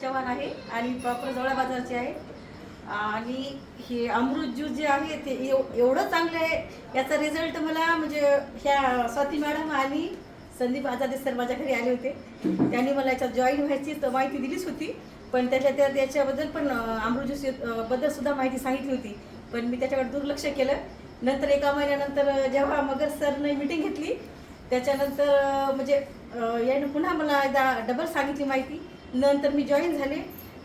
चव्हाण आहे आणि प्रॉपर जवळ बाजारचे आहे आणि हे अमृत ज्यूस जे आहे ते एवढं चांगलं आहे. याचा रिझल्ट मला म्हणजे ह्या स्वाती मॅडम आणि संदीप आजादे सर माझ्या घरी आले होते. त्यांनी मला याच्यात जॉईन व्हायची तर माहिती दिलीच होती, पण त्याच्याबद्दल पण अमृत ज्यूस बद्दल सुद्धा माहिती सांगितली होती, पण मी त्याच्याकडे दुर्लक्ष केलं. नंतर एका महिन्यानंतर जेव्हा मगर सरने मीटिंग घेतली त्याच्यानंतर म्हणजे याने पुन्हा मला एकदा डबल सांगितली माहिती. नंतर मी जॉईन झाले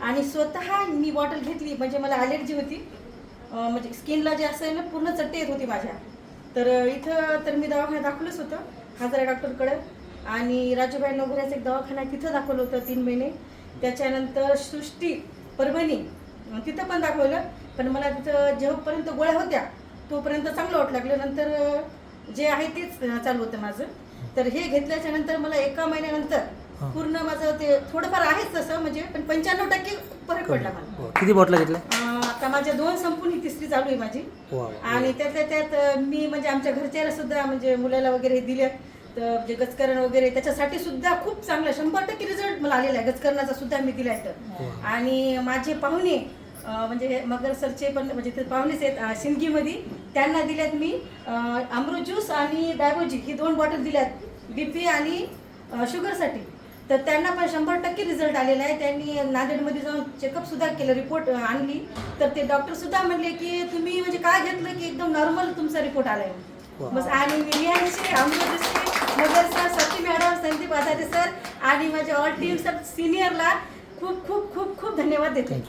आणि स्वतः मी बॉटल घेतली. म्हणजे मला ॲलर्जी होती, म्हणजे स्किनला जे असं ना पूर्ण चट्टे येत होती माझ्या. तर इथं तर मी दवाखान्यात दाखवलंच होतं हजारे डॉक्टरकडं आणि राजूभाई नगराचं एक दवाखाना तिथं दाखवलं होतं 3 महिने. त्याच्यानंतर सृष्टी परभणी तिथं पण दाखवलं, पण मला तिथं जेव्हापर्यंत गोळ्या होत्या तोपर्यंत चांगलं वाटू लागलं. नंतर जे आहे तेच चालू होतं माझं. तर हे घेतल्याच्या नंतर मला एका महिन्यानंतर पूर्ण माझं ते थोडंफार आहेच तसं म्हणजे, पण 95% फरक पडला मला. किती बॉटल घेतल्या? आता माझ्या 2 संपून ही तिसरी चालू आहे माझी. आणि त्यातल्या त्यात मी म्हणजे आमच्या घरच्याला सुद्धा म्हणजे मुलाला वगैरे दिले तर म्हणजे गचकरण वगैरे त्याच्यासाठी सुद्धा खूप चांगला 100% रिझल्ट मला आलेला आहे. गचकरणाचा सुद्धा मी दिला आहे तर. आणि माझे पाहुणे म्हणजे मगर सरचे पण म्हणजे ते पाहुणेच आहेत सिंदगीमध्ये, त्यांना दिल्यात मी अमृत ज्यूस आणि डायबोजी ही 2 बॉटल दिल्यात BP आणि शुगरसाठी. तर त्यांना पण 100% रिझल्ट आलेला आहे. त्यांनी नांदेडमध्ये जाऊन चेकअप सुद्धा केलं, रिपोर्ट आणली. तर ते डॉक्टर सुद्धा म्हणले की तुम्ही म्हणजे काय घेतलं की एकदम नॉर्मल तुमचा रिपोर्ट आलाय. बस. आणि Riyanshi Amritshree Magar sir, Swati madam, Sandeep Azade sir आणि माझ्या ऑल टीम सर सिनियरला खूप खूप खूप खूप धन्यवाद देते.